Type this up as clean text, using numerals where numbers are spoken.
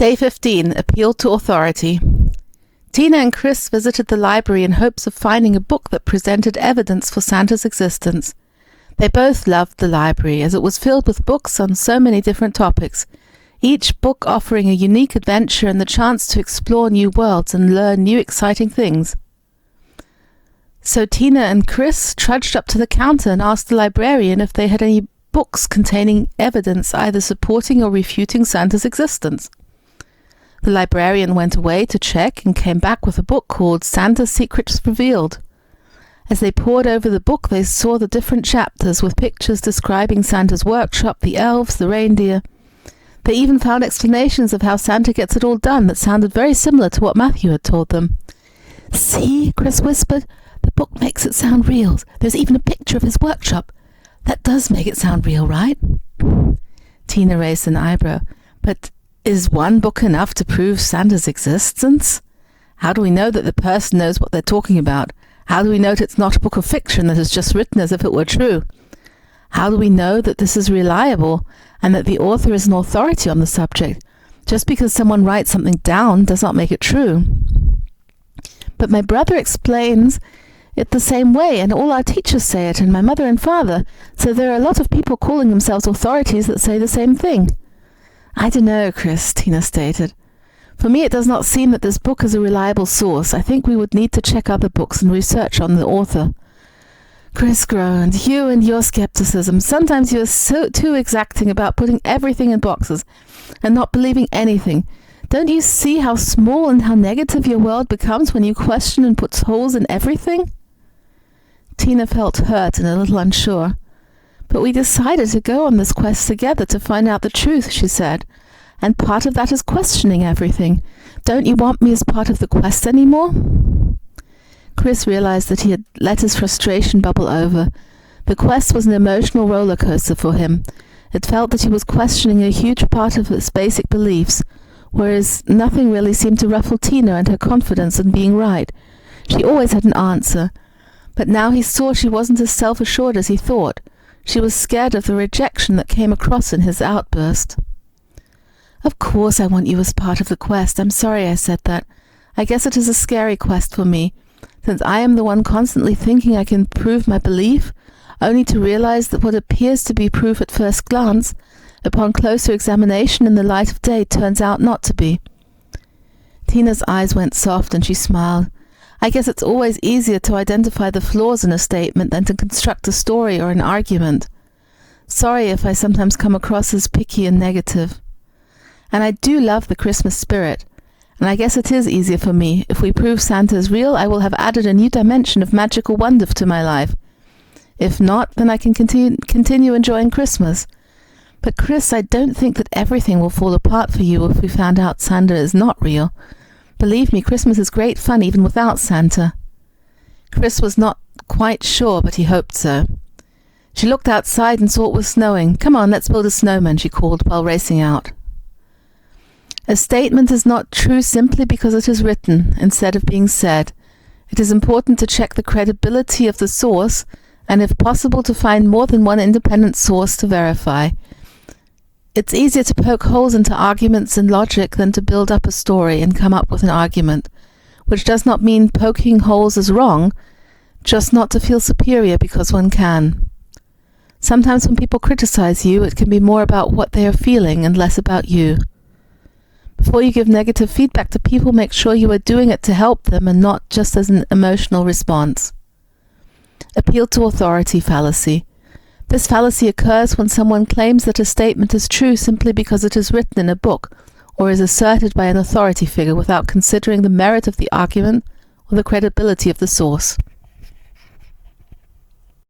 Day 15. Appeal to Authority. Tina and Chris visited the library in hopes of finding a book that presented evidence for Santa's existence. They both loved the library, as it was filled with books on so many different topics, each book offering a unique adventure and the chance to explore new worlds and learn new exciting things. So Tina and Chris trudged up to the counter and asked the librarian if they had any books containing evidence either supporting or refuting Santa's existence. The librarian went away to check and came back with a book called Santa's Secrets Revealed. As they pored over the book, they saw the different chapters with pictures describing Santa's workshop, the elves, the reindeer. They even found explanations of how Santa gets it all done that sounded very similar to what Matthew had told them. "See," Chris whispered, "the book makes it sound real. There's even a picture of his workshop. That does make it sound real, right?" Tina raised an eyebrow. "But is one book enough to prove Santa's existence? How do we know that the person knows what they're talking about? How do we know that it's not a book of fiction that is just written as if it were true? How do we know that this is reliable and that the author is an authority on the subject? Just because someone writes something down does not make it true." "But my brother explains it the same way, and all our teachers say it, and my mother and father, so there are a lot of people calling themselves authorities that say the same thing." "I don't know, Chris," Tina stated. "For me, it does not seem that this book is a reliable source. I think we would need to check other books and research on the author." Chris groaned. "You and your skepticism. Sometimes you are too exacting about putting everything in boxes and not believing anything. Don't you see how small and how negative your world becomes when you question and put holes in everything?" Tina felt hurt and a little unsure. "But we decided to go on this quest together to find out the truth," she said. "And part of that is questioning everything. Don't you want me as part of the quest anymore?" Chris realized that he had let his frustration bubble over. The quest was an emotional roller coaster for him. It felt that he was questioning a huge part of his basic beliefs, whereas nothing really seemed to ruffle Tina and her confidence in being right. She always had an answer. But now he saw she wasn't as self-assured as he thought. She was scared of the rejection that came across in his outburst. "Of course I want you as part of the quest. I'm sorry I said that. I guess it is a scary quest for me, since I am the one constantly thinking I can prove my belief, only to realize that what appears to be proof at first glance, upon closer examination in the light of day, turns out not to be." Tina's eyes went soft and she smiled. "I guess it's always easier to identify the flaws in a statement than to construct a story or an argument. Sorry if I sometimes come across as picky and negative. And I do love the Christmas spirit, and I guess it is easier for me. If we prove Santa is real, I will have added a new dimension of magical wonder to my life. If not, then I can continue enjoying Christmas. But Chris, I don't think that everything will fall apart for you if we found out Santa is not real. Believe me, Christmas is great fun even without Santa." Chris was not quite sure, but he hoped so. She looked outside and saw it was snowing. "Come on, let's build a snowman," she called while racing out. A statement is not true simply because it is written instead of being said. It is important to check the credibility of the source and, if possible, to find more than one independent source to verify. It's easier to poke holes into arguments and logic than to build up a story and come up with an argument, which does not mean poking holes is wrong, just not to feel superior because one can. Sometimes when people criticize you, it can be more about what they are feeling and less about you. Before you give negative feedback to people, make sure you are doing it to help them and not just as an emotional response. Appeal to authority fallacy. This fallacy occurs when someone claims that a statement is true simply because it is written in a book or is asserted by an authority figure without considering the merit of the argument or the credibility of the source.